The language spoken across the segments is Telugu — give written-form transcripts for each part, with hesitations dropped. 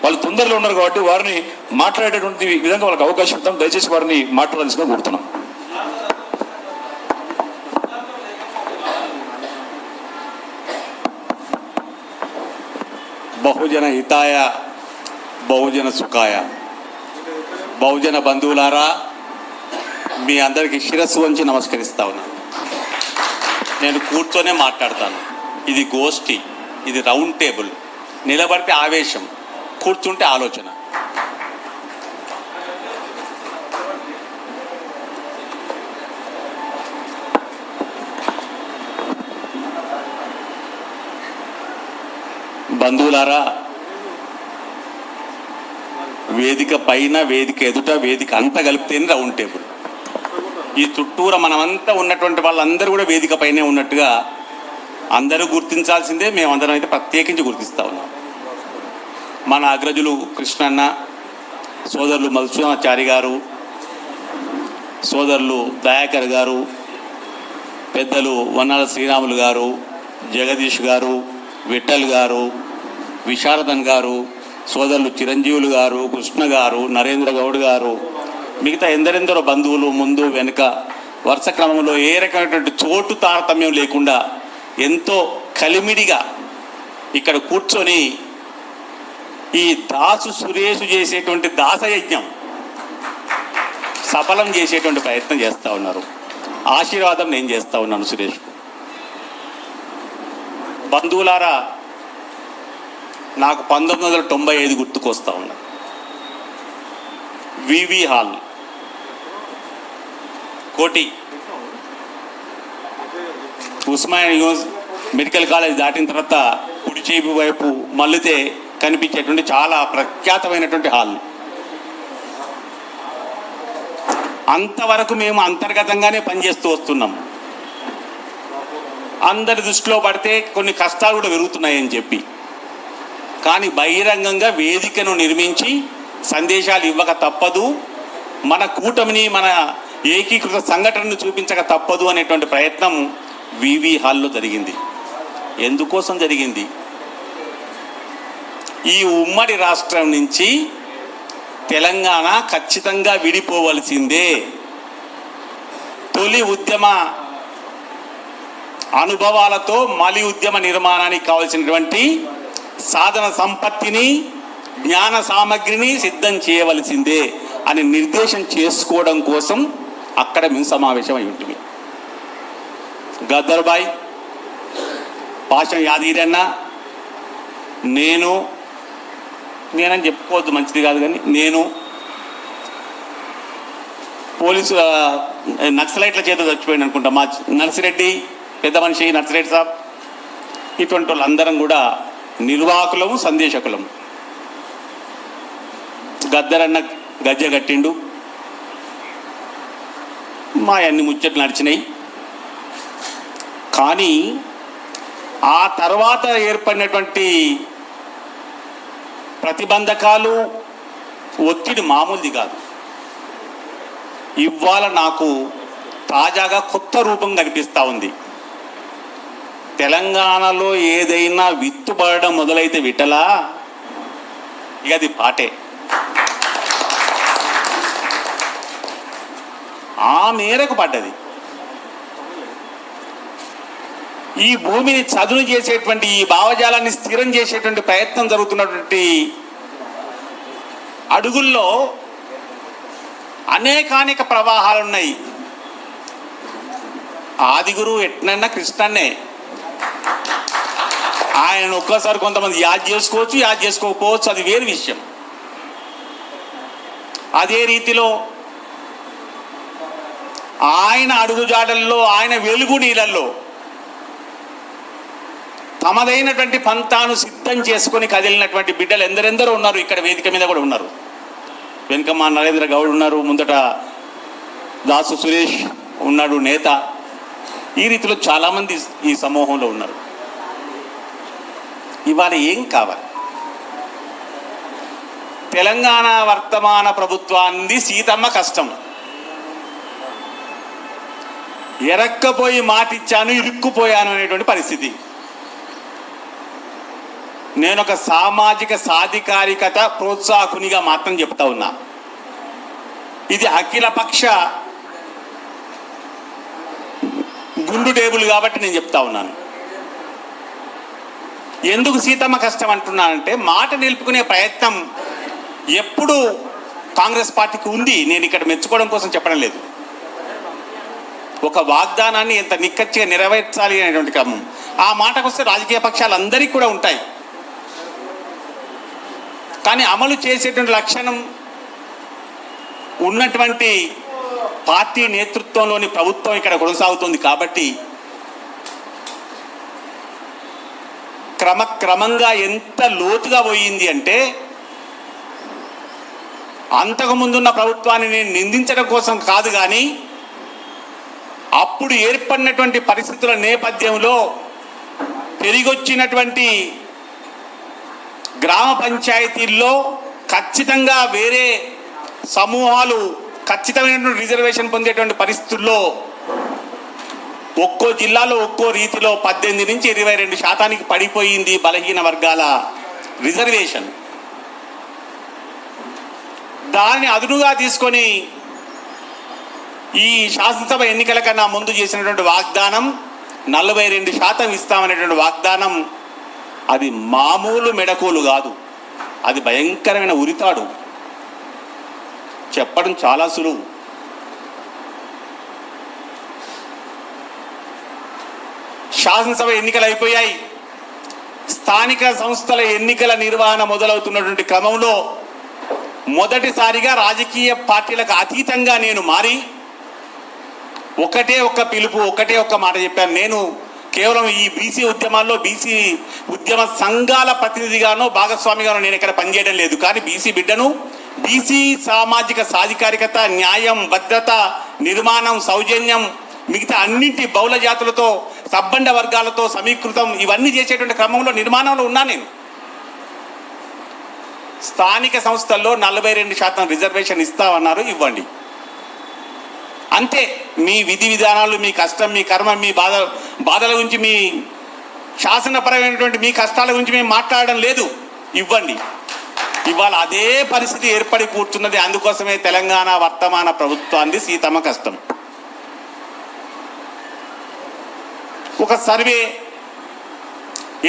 వాళ్ళు తొందరలో ఉన్నారు కాబట్టి వారిని మాట్లాడేటువంటి విధంగా వాళ్ళకి అవకాశం ఇద్దాం. దయచేసి వారిని మాట్లాడాల్సిందిగా కోరుతున్నాం. బహుజన హితాయ బహుజన సుఖాయ. బహుజన బంధువులారా, మీ అందరికీ శిరస్సు వంచి నమస్కరిస్తా ఉన్నాను. నేను కూర్చొనే మాట్లాడతాను. ఇది గోష్ఠి, ఇది రౌండ్ టేబుల్. నిలబడితే ఆవేశం, కూర్చుంటే ఆలోచన. బంధువులారా, వేదిక పైన, వేదిక ఎదుట, వేదిక అంతా కలిపితేనే రౌండ్ టేబుల్. ఈ చుట్టూర మనమంతా ఉన్నటువంటి వాళ్ళందరూ కూడా వేదిక పైనే ఉన్నట్టుగా అందరూ గుర్తించాల్సిందే. మేమందరం అయితే ప్రత్యేకించి గుర్తిస్తూ ఉన్నాం. మన అగ్రజులు కృష్ణన్న, సోదరులు మధుసూదనాచారి గారు, సోదరులు దయాకర్ గారు, పెద్దలు వన్నాల శ్రీరాములు గారు, జగదీష్ గారు, విఠల్ గారు, విశారదన్ గారు, సోదరులు చిరంజీవులు గారు, కృష్ణ గారు, నరేంద్ర గౌడ్ గారు, మిగతా ఎందరెందరో బంధువులు ముందు వెనుక వరుస క్రమంలో ఏ రకమైనటువంటి చోటు తారతమ్యం లేకుండా ఎంతో కలిమిడిగా ఇక్కడ కూర్చొని ఈ దాసు సురేష్ చేసేటువంటి దాసయజ్ఞం సఫలం చేసేటువంటి ప్రయత్నం చేస్తూ ఉన్నారు. ఆశీర్వాదం నేను చేస్తూ ఉన్నాను సురేష్కు. బంధువులారా, నాకు 1995 గుర్తుకొస్తా ఉన్నా. వివి హాల్, కోటి, ఉస్మానియా మెడికల్ కాలేజ్ దాటిన తర్వాత కుడి చేతి వైపు మల్లితే కనిపించేటువంటి చాలా ప్రఖ్యాతమైనటువంటి హాల్. అంతవరకు మేము అంతర్గతంగానే పనిచేస్తూ వస్తున్నాం. అందరి దృష్టిలో పడితే కొన్ని కష్టాలు కూడా పెరుగుతున్నాయని చెప్పి, కానీ బహిరంగంగా వేదికను నిర్మించి సందేశాలు ఇవ్వక తప్పదు, మన కూటమిని, మన ఏకీకృత సంఘటనను చూపించక తప్పదు అనేటువంటి ప్రయత్నం వివి హాల్లో జరిగింది. ఎందుకోసం జరిగింది? ఈ ఉమ్మడి రాష్ట్రం నుంచి తెలంగాణ ఖచ్చితంగా విడిపోవలసిందే. తొలి ఉద్యమ అనుభవాలతో మలి ఉద్యమ నిర్మాణానికి కావలసినటువంటి సాధన సంపత్తిని, జ్ఞాన సామగ్రిని సిద్ధం చేయవలసిందే అని నిర్దేశం చేసుకోవడం కోసం అక్కడ మేము సమావేశం అయి ఉంటుంది. గద్దర్బాయ్, పాషం యాదగిరన్న, నేనని చెప్పుకోవద్దు, మంచిది కాదు, కానీ నేను పోలీసు నక్సలైట్ల చేత చచ్చిపోయింది అనుకుంటా మా నర్సిరెడ్డి, పెద్ద మనిషి నర్సిరెడ్డి సాబ్, ఇటువంటి వాళ్ళందరం కూడా నిర్వాహకులము, సందేశకులము. గద్దరన్న గజ్జె కట్టిండు, మా అన్ని ముచ్చట్లు నడిచినాయి. కానీ ఆ తర్వాత ఏర్పడినటువంటి ప్రతిబంధకాలు, ఒత్తిడి మామూలుది కాదు. ఇవాళ నాకు తాజాగా కొత్త రూపం కనిపిస్తూ ఉంది. తెలంగాణలో ఏదైనా విత్తుపడడం మొదలైతే విటలా, ఇక అది పాటే. ఆ మేరకు పడ్డది. ఈ భూమిని చదును చేసేటువంటి, ఈ భావజాలాన్ని స్థిరం చేసేటువంటి ప్రయత్నం జరుగుతున్నటువంటి అడుగుల్లో అనేకానేక ప్రవాహాలు ఉన్నాయి. ఆదిగురు ఎట్నన్నా కృష్ణన్నే. ఆయన ఒక్కసారి కొంతమంది యాద్ చేసుకోవచ్చు, యాద్ చేసుకోకపోవచ్చు, అది వేరు విషయం. అదే రీతిలో ఆయన అడుగుజాడల్లో, ఆయన వెలుగు నీళ్ళల్లో తమదైనటువంటి పంతాను సిద్ధం చేసుకొని కదిలినటువంటి బిడ్డలు ఎందరెందరో ఉన్నారు. ఇక్కడ వేదిక మీద కూడా ఉన్నారు. వెనుకమ్మ నరేంద్ర గౌడ్ ఉన్నారు, ముందట దాసు సురేష్ ఉన్నాడు, నేత. ఈ రీతిలో చాలామంది ఈ సమూహంలో ఉన్నారు. ఇవాళ ఏం కావాలి? తెలంగాణ వర్తమాన ప్రభుత్వాన్ని సీతమ్మ కష్టం. ఎరక్కపోయి మాటిచ్చాను, ఇరుక్కుపోయాను అనేటువంటి పరిస్థితి. నేను ఒక సామాజిక సాధికారికత ప్రోత్సాహకునిగా మాత్రం చెప్తా ఉన్నా. ఇది అఖిలపక్ష గుండు టేబుల్ కాబట్టి నేను చెప్తా ఉన్నాను. ఎందుకు సీతమ్మ కష్టం అంటున్నానంటే, మాట నిలుపుకునే ప్రయత్నం ఎప్పుడు కాంగ్రెస్ పార్టీకి ఉంది. నేను ఇక్కడ మెచ్చుకోవడం కోసం చెప్పడం లేదు. ఒక వాగ్దానాన్ని ఎంత నిక్కచ్చిగా నెరవేర్చాలి అనేటువంటి క్రమం, ఆ మాటకు వస్తే రాజకీయ పక్షాలందరికీ కూడా ఉంటాయి. కానీ అమలు చేసేటువంటి లక్షణం ఉన్నటువంటి పార్టీ నేతృత్వంలోని ప్రభుత్వం ఇక్కడ కొనసాగుతుంది. కాబట్టి క్రమక్రమంగా ఎంత లోతుగా పోయింది అంటే, అంతకుముందున్న ప్రభుత్వాన్ని నేను నిందించడం కోసం కాదు, కానీ అప్పుడు ఏర్పడినటువంటి పరిస్థితుల నేపథ్యంలో పెరిగొచ్చినటువంటి గ్రామ పంచాయతీల్లో ఖచ్చితంగా వేరే సమూహాలు ఖచ్చితమైనటువంటి రిజర్వేషన్ పొందేటువంటి పరిస్థితుల్లో ఒక్కో జిల్లాలో ఒక్కో రీతిలో 18 నుంచి 22% పడిపోయింది బలహీన వర్గాల రిజర్వేషన్. దాన్ని అదునుగా తీసుకొని ఈ శాసనసభ ఎన్నికల కన్నా ముందు చేసినటువంటి వాగ్దానం 42% ఇస్తామనేటువంటి వాగ్దానం, అది మామూలు మెడకోలు కాదు, అది భయంకరమైన ఉరితాడు. చెప్పడం చాలా సులువు. శాసనసభ ఎన్నికలు అయిపోయాయి. స్థానిక సంస్థల ఎన్నికల నిర్వహణ మొదలవుతున్నటువంటి క్రమంలో మొదటిసారిగా రాజకీయ పార్టీలకు అతీతంగా నేను మారి ఒకటే ఒక్క పిలుపు, ఒకటే ఒక్క మాట చెప్పాను. నేను కేవలం ఈ బీసీ ఉద్యమాల్లో బీసీ ఉద్యమ సంఘాల ప్రతినిధిగానో భాగస్వామిగానో నేను ఇక్కడ పనిచేయడం లేదు. కానీ బీసీ బిడ్డను, బీసీ సామాజిక సాధికారికత, న్యాయం, భద్రత, నిర్మాణం, సౌజన్యం, మిగతా అన్నింటి బహుళ జాతులతో, సబ్బండ వర్గాలతో సమీకృతం, ఇవన్నీ చేసేటువంటి క్రమంలో నిర్మాణంలో ఉన్నా నేను. స్థానిక సంస్థల్లో 42% రిజర్వేషన్ ఇస్తామన్నారు, ఇవ్వండి. అంతే. మీ విధి విధానాలు, మీ కష్టం, మీ కర్మ, మీ బాధల గురించి, మీ శాసనపరమైనటువంటి మీ కష్టాల గురించి మేము మాట్లాడడం లేదు, ఇవ్వండి. ఇవాళ అదే పరిస్థితి ఏర్పడి కూర్చున్నది. అందుకోసమే తెలంగాణ వర్తమాన ప్రభుత్వాన్ని సీతమ్మ కష్టం. ఒక సర్వే,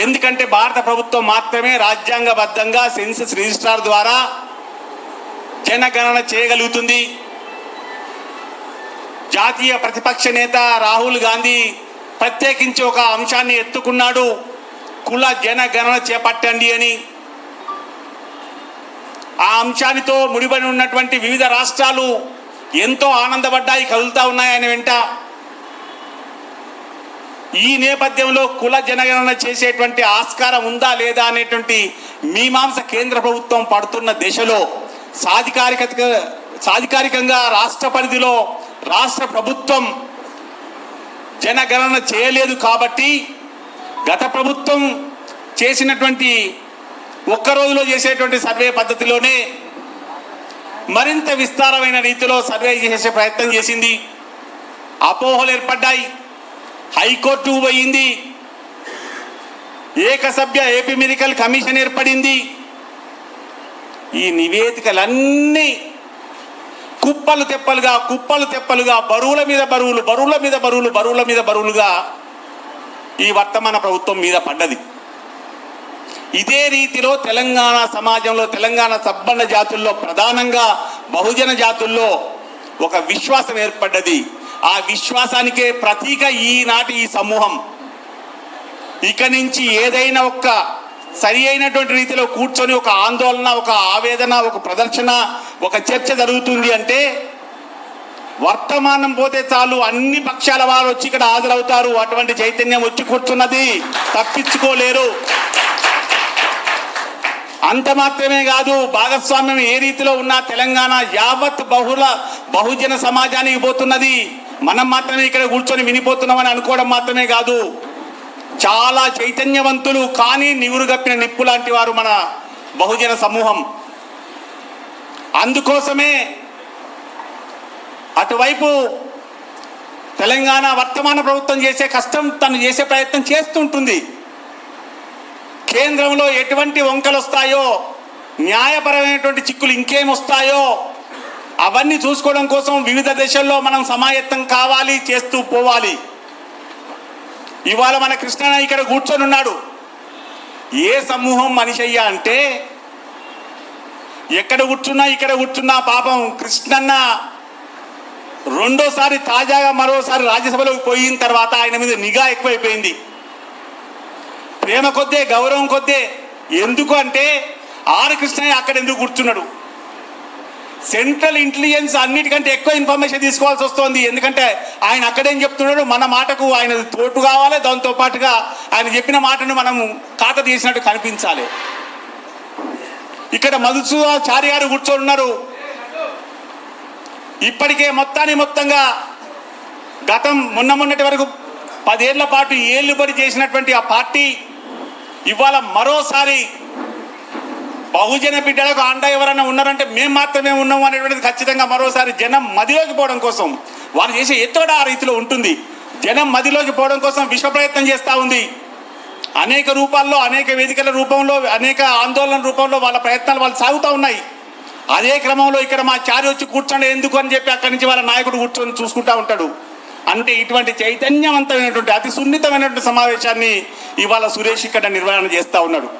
ఎందుకంటే భారత ప్రభుత్వం మాత్రమే రాజ్యాంగబద్ధంగా సెన్సస్ రిజిస్ట్రార్ ద్వారా జనగణన చేయగలుగుతుంది. జాతీయ ప్రతిపక్ష నేత రాహుల్ గాంధీ ప్రత్యేకించి ఒక అంశాన్ని ఎత్తుకున్నాడు, కుల జనగణన చేపట్టండి అని. ఆ అంశానితో ముడిపడి ఉన్నటువంటి వివిధ రాష్ట్రాలు ఎంతో ఆనందపడ్డాయి, కదులుతా ఉన్నాయని వెంట. ఈ నేపథ్యంలో కుల జనగణన చేసేటువంటి ఆస్కారం ఉందా లేదా అనేటువంటి మీమాంస కేంద్ర ప్రభుత్వం పడుతున్న దశలో సాధికారికంగా రాష్ట్ర పరిధిలో రాష్ట్ర ప్రభుత్వం జనగణన చేయలేదు. కాబట్టి గత ప్రభుత్వం చేసినటువంటి ఒక్క రోజులో చేసేటువంటి సర్వే పద్ధతిలోనే మరింత విస్తారమైన రీతిలో సర్వే చేసే ప్రయత్నం చేసింది. అపోహలు ఏర్పడ్డాయి, హైకోర్టు పోయింది, ఏకసభ్య ఏపీ మెడికల్ కమిషన్ ఏర్పడింది. ఈ నివేదికలన్నీ కుప్పలు తెప్పలుగా బరువుల మీద బరువులుగా ఈ వర్తమాన ప్రభుత్వం మీద పడ్డది. ఇదే రీతిలో తెలంగాణ సమాజంలో, తెలంగాణ సబ్బండ జాతుల్లో, ప్రధానంగా బహుజన జాతుల్లో ఒక విశ్వాసం ఏర్పడ్డది. ఆ విశ్వాసానికే ప్రతీక ఈనాటి ఈ సమూహం. ఇక నుంచి ఏదైనా ఒక్క సరి అయినటువంటి రీతిలో కూర్చొని ఒక ఆందోళన, ఒక ఆవేదన, ఒక ప్రదర్శన, ఒక చర్చ జరుగుతుంది అంటే వర్తమానం పోతే చాలు, అన్ని పక్షాల వారు వచ్చి ఇక్కడ హాజరవుతారు. అటువంటి చైతన్యం వచ్చి కూర్చున్నది, తప్పించుకోలేరు. అంత మాత్రమే కాదు, భాగస్వామ్యం ఏ రీతిలో ఉన్నా తెలంగాణ యావత్ బహుజన సమాజానికి పోతున్నది. మనం మాత్రమే ఇక్కడ కూర్చొని వినిపోతున్నామని అనుకోవడం మాత్రమే కాదు, చాలా చైతన్యవంతులు కానీ నివురుగప్పిన నిప్పు లాంటి వారు మన బహుజన సమూహం. అందుకోసమే అటువైపు తెలంగాణ వర్తమాన ప్రభుత్వం చేసే కష్టం తను చేసే ప్రయత్నం చేస్తుంటుంది. కేంద్రంలో ఎటువంటి వంకలు వస్తాయో, న్యాయపరమైనటువంటి చిక్కులు ఇంకేం వస్తాయో అవన్నీ చూసుకోవడం కోసం వివిధ దశల్లో మనం సమాయత్తం కావాలి, చేస్తూ పోవాలి. ఇవాళ మన కృష్ణన్న ఇక్కడ కూర్చొని ఉన్నాడు. ఏ సమూహం మనిషి అయ్యా అంటే, ఎక్కడ కూర్చున్నా ఇక్కడ కూర్చున్నా పాపం కృష్ణన్న రెండోసారి తాజాగా మరోసారి రాజ్యసభలోకి పోయిన తర్వాత ఆయన మీద నిఘా ఎక్కువైపోయింది. ప్రేమ కొద్దే, గౌరవం కొద్దే. ఎందుకు అంటే ఆర్ కృష్ణయ్య అక్కడ ఎందుకు కూర్చున్నాడు? సెంట్రల్ ఇంటెలిజెన్స్ అన్నిటికంటే ఎక్కువ ఇన్ఫర్మేషన్ తీసుకోవాల్సి వస్తుంది. ఎందుకంటే ఆయన అక్కడేం చెప్తున్నాడు, మన మాటకు ఆయన తోటు కావాలి, దాంతో పాటుగా ఆయన చెప్పిన మాటను మనం ఖాతా తీసినట్టు కనిపించాలి. ఇక్కడ మధుసూదనాచారి గారు కూర్చొని ఉన్నారు. ఇప్పటికే మొత్తంగా గతం మొన్నటి వరకు 10 ఏళ్ల పాటు ఏళ్లుబడి చేసినటువంటి ఆ పార్టీ ఇవాళ మరోసారి బహుజన బిడ్డలకు అండ ఎవరైనా ఉన్నారంటే మేము మాత్రమే ఉన్నాము అనేటువంటిది ఖచ్చితంగా మరోసారి జనం మదిలోకి పోవడం కోసం వాళ్ళు చేసే ఎత్తుగడ ఆ రీతిలో ఉంటుంది. జనం మదిలోకి పోవడం కోసం విశ్వ ప్రయత్నం చేస్తూ ఉంది. అనేక రూపాల్లో, అనేక వేదికల రూపంలో, అనేక ఆందోళన రూపంలో వాళ్ళ ప్రయత్నాలు వాళ్ళు సాగుతూ ఉన్నాయి. అదే క్రమంలో ఇక్కడ మా చారి వచ్చి కూర్చోండి ఎందుకు అని చెప్పి అక్కడి నుంచి వాళ్ళ నాయకుడు కూర్చొని చూసుకుంటూ ఉంటాడు. అంటే ఇటువంటి చైతన్యవంతమైనటువంటి అతి సున్నితమైనటువంటి సమావేశాన్ని ఇవాళ సురేష్ ఇక్కడ నిర్వహణ చేస్తూ ఉన్నాడు.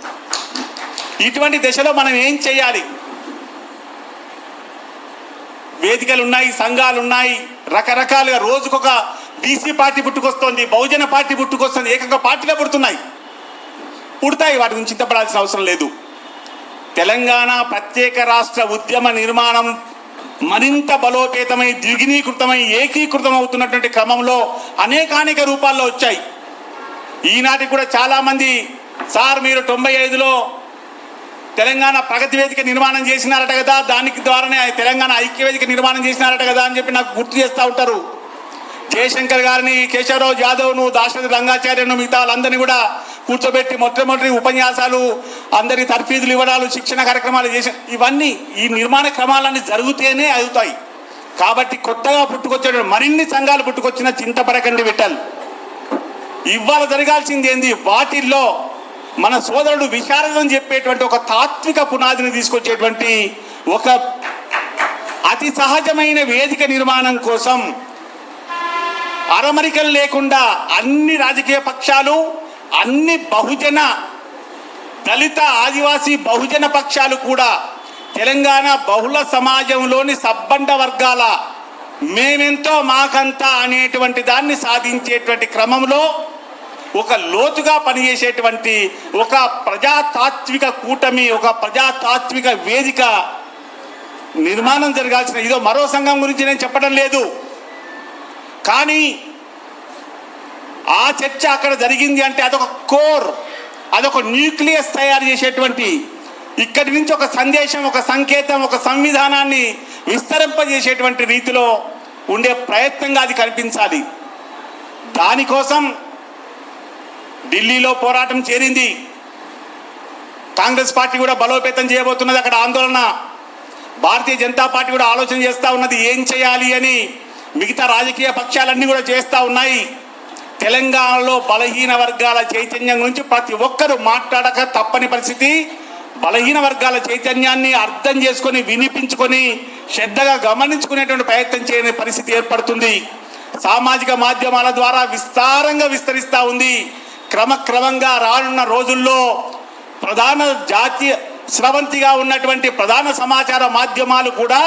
ఇటువంటి దశలో మనం ఏం చేయాలి? వేదికలు ఉన్నాయి, సంఘాలు ఉన్నాయి, రకరకాలుగా రోజుకొక బీసీ పార్టీ పుట్టుకొస్తుంది, బహుజన పార్టీ పుట్టుకొస్తుంది, ఏకంగా పార్టీలో పుడతాయి. వాటి గురించి చింతపడాల్సిన అవసరం లేదు. తెలంగాణ ప్రత్యేక రాష్ట్ర ఉద్యమ నిర్మాణం మరింత బలోపేతమై, ద్విగుణీకృతమై, ఏకీకృతం అవుతున్నటువంటి క్రమంలో అనేక రూపాల్లో వచ్చాయి. ఈనాటికి కూడా చాలామంది సార్ మీరు 95లో తెలంగాణ ప్రగతి వేదిక నిర్మాణం చేసినారట కదా, దానికి ద్వారానే తెలంగాణ ఐక్య వేదిక నిర్మాణం చేసినారట కదా అని చెప్పి నాకు గుర్తు చేస్తూ ఉంటారు. జయశంకర్ గారిని, కేశవరావు జాదవ్ను, దాశరథి రంగాచార్యను, మిగతా వాళ్ళందరినీ కూడా కూర్చోబెట్టి మొట్టమొదటి ఉపన్యాసాలు, అందరి తర్ఫీదులు ఇవ్వడాలు, శిక్షణ కార్యక్రమాలు చేసి ఇవన్నీ ఈ నిర్మాణ క్రమాలన్నీ జరుగుతూనే అవుతాయి. కాబట్టి కొత్తగా పుట్టుకొచ్చే మరిన్ని సంఘాలు పుట్టుకొచ్చిన చింతపడకండి విఠల్. ఇవాళ జరగాల్సింది ఏంది? వాటిల్లో మన సోదరుడు విశారదం చెప్పేటువంటి ఒక తాత్విక పునాదిని తీసుకొచ్చేటువంటి ఒక అతి సహజమైన వేదిక నిర్మాణం కోసం అరమరికలు లేకుండా అన్ని రాజకీయ పక్షాలు, అన్ని బహుజన, దళిత, ఆదివాసీ బహుజన పక్షాలు కూడా తెలంగాణ బహుళ సమాజంలోని సబ్బండ వర్గాల మేమెంతో మాకంతా అనేటువంటి దాన్ని సాధించేటువంటి క్రమంలో ఒక లోతుగా పనిచేసేటువంటి ఒక ప్రజాతాత్విక కూటమి, ఒక ప్రజాతాత్విక వేదిక నిర్మాణం జరగాల్సిన, ఇదో మరో సంఘం గురించి నేను చెప్పడం లేదు, కానీ ఆ చర్చ అక్కడ జరిగింది అంటే అదొక కోర్, అదొక న్యూక్లియస్ తయారు చేసేటువంటి, ఇక్కడి నుంచి ఒక సందేశం, ఒక సంకేతం, ఒక సంవిధానాన్ని విస్తరింపజేసేటువంటి రీతిలో ఉండే ప్రయత్నంగా అది కనిపించాలి. దానికోసం ఢిల్లీలో పోరాటం చేరింది. కాంగ్రెస్ పార్టీ కూడా బలోపేతం చేయబోతున్నది అక్కడ ఆందోళన. భారతీయ జనతా పార్టీ కూడా ఆలోచన చేస్తూ ఉన్నది ఏం చేయాలి అని. మిగతా రాజకీయ పక్షాలన్నీ కూడా చేస్తూ ఉన్నాయి. తెలంగాణలో బలహీన వర్గాల చైతన్యం గురించి ప్రతి ఒక్కరూ మాట్లాడక తప్పని పరిస్థితి. బలహీన వర్గాల చైతన్యాన్ని అర్థం చేసుకొని, వినిపించుకొని, శ్రద్ధగా గమనించుకునేటువంటి ప్రయత్నం చేయని పరిస్థితి ఏర్పడుతుంది. సామాజిక మాధ్యమాల ద్వారా విస్తారంగా విస్తరిస్తూ ఉంది. క్రమక్రమంగా రానున్న రోజుల్లో ప్రధాన జాతీయ స్రవంతిగా ఉన్నటువంటి ప్రధాన సమాచార మాధ్యమాలు కూడా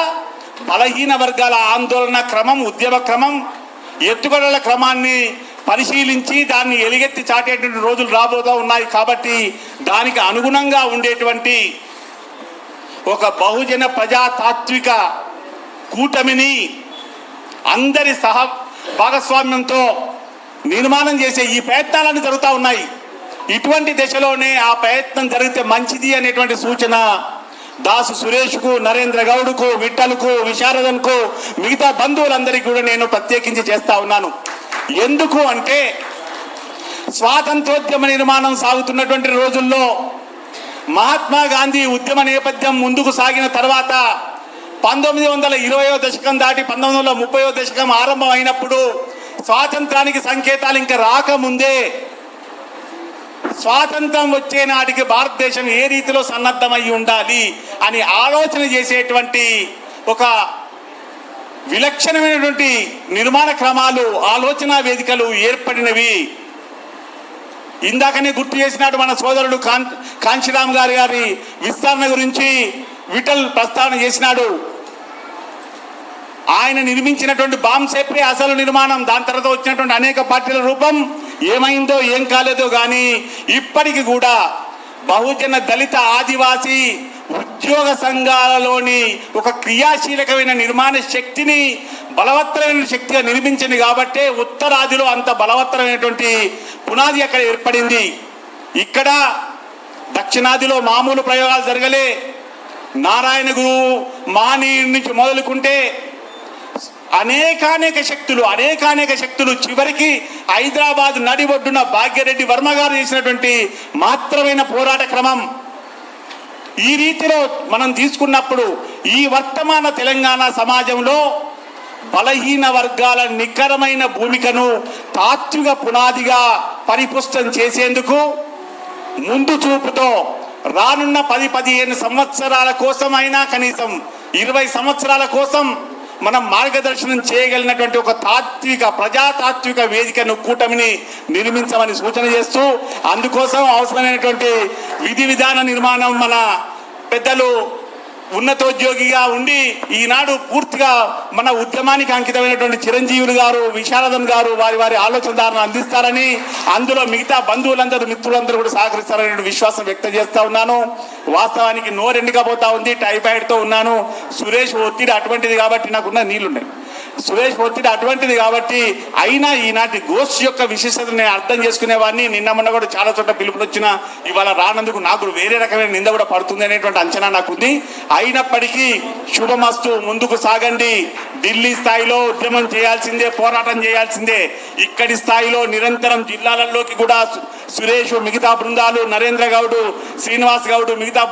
బలహీన వర్గాల ఆందోళన క్రమం, ఉద్యమ క్రమం, ఎత్తుగడల క్రమాన్ని పరిశీలించి దాన్ని ఎలుగెత్తి చాటేటువంటి రోజులు రాబోతూ ఉన్నాయి. కాబట్టి దానికి అనుగుణంగా ఉండేటువంటి ఒక బహుజన ప్రజాతాత్విక కూటమిని అందరి భాగస్వామ్యంతో నిర్మాణం చేసే ఈ ప్రయత్నాలన్నీ జరుగుతూ ఉన్నాయి. ఇటువంటి దశలోనే ఆ ప్రయత్నం జరిగితే మంచిది అనేటువంటి సూచన దాసు సురేష్కు, నరేంద్ర గౌడ్కు, విఠల్కు, విశారదన్కు, మిగతా బంధువులందరికీ కూడా నేను ప్రత్యేకించి చేస్తా ఉన్నాను. ఎందుకు అంటే స్వాతంత్రోద్యమ నిర్మాణం సాగుతున్నటువంటి రోజుల్లో మహాత్మా గాంధీ ఉద్యమ నేపథ్యం ముందుకు సాగిన తర్వాత 1920వ దశకం దాటి 1930వ దశకం ఆరంభం అయినప్పుడు స్వాతంత్రానికి సంకేతాలు ఇంకా రాకముందే స్వాతంత్రం వచ్చే నాటికి భారతదేశం ఏ రీతిలో సన్నద్ధమై ఉండాలి అని ఆలోచన చేసేటువంటి ఒక విలక్షణమైనటువంటి నిర్మాణ క్రమాలు, ఆలోచన వేదికలు ఏర్పడినవి. ఇందాకనే గుర్తు చేసినాడు మన సోదరుడు కాంశీరామ్ గారి విస్తరణ గురించి విఠల్ ప్రస్తావన చేసినాడు. ఆయన నిర్మించినటువంటి బాంసేపే అసలు నిర్మాణం. దాని తర్వాత వచ్చినటువంటి అనేక పార్టీల రూపం ఏమైందో ఏం కాలేదో కానీ ఇప్పటికి కూడా బహుజన దళిత ఆదివాసీ ఉద్యోగ సంఘాలలోని ఒక క్రియాశీలకమైన నిర్మాణ శక్తిని బలవత్తరమైన శక్తిగా నిర్మించింది కాబట్టే ఉత్తరాదిలో అంత బలవత్తరమైనటువంటి పునాది అక్కడ ఏర్పడింది. ఇక్కడ దక్షిణాదిలో మామూలు ప్రయోగాలు జరగలే. నారాయణ గురువు మహనీయుడి నుంచి మొదలుకుంటే అనేకానేక శక్తులు చివరికి హైదరాబాద్ నడిబొడ్డున భాగ్యరెడ్డి వర్మ గారు చేసినటువంటి మాత్రమైన పోరాట క్రమం. ఈ రీతిలో మనం తీసుకున్నప్పుడు ఈ వర్తమాన తెలంగాణ సమాజంలో బలహీన వర్గాల నికరమైన భూమికను తాత్విక పునాదిగా పరిపుష్టం చేసేందుకు ముందు చూపుతో రానున్న 10-15 సంవత్సరాల కోసమైనా కనీసం 20 సంవత్సరాల కోసం మనం మార్గదర్శనం చేయగలిగినటువంటి ఒక ప్రజాతాత్విక వేదికను కూటమిని నిర్మించమని సూచన చేస్తూ, అందుకోసం అవసరమైనటువంటి విధి విధాన నిర్మాణం మన పెద్దలు ఉన్నతోద్యోగిగా ఉండి ఈనాడు పూర్తిగా మన ఉద్యమానికి అంకితమైనటువంటి చిరంజీవులు గారు, విశారదన్ గారు వారి ఆలోచనదారులను అందిస్తారని, అందులో మిగతా బంధువులందరూ మిత్రులందరూ కూడా సహకరిస్తారనే విశ్వాసం వ్యక్తం చేస్తా ఉన్నాను. వాస్తవానికి నోరెండుకపోతా ఉంది, టైఫాయిడ్తో ఉన్నాను. సురేష్ ఒత్తిడి అటువంటిది కాబట్టి నాకున్న నీళ్లున్నాయి. సురేష్ ఒత్తిడి అటువంటిది కాబట్టి అయినా ఈనాటి గోష్ఠి యొక్క విశిష్టతను నేను అర్థం చేసుకునేవాడిని. నిన్న మొన్న కూడా చాలా చోట్ల పిలుపులు వచ్చినా ఇవాళ రానందుకు నాకు వేరే రకమైన నింద కూడా పడుతుంది అనేటువంటి అంచనా నాకుంది. అయినప్పటికీ శుభమస్తు, ముందుకు సాగండి. ఢిల్లీ స్థాయిలో ఉద్యమం చేయాల్సిందే, పోరాటం చేయాల్సిందే. ఇక్కడి స్థాయిలో నిరంతరం జిల్లాలలోకి కూడా సురేష్, మిగతా బృందాలు, నరేంద్ర గౌడ్, శ్రీనివాస్ గౌడ్, మిగతా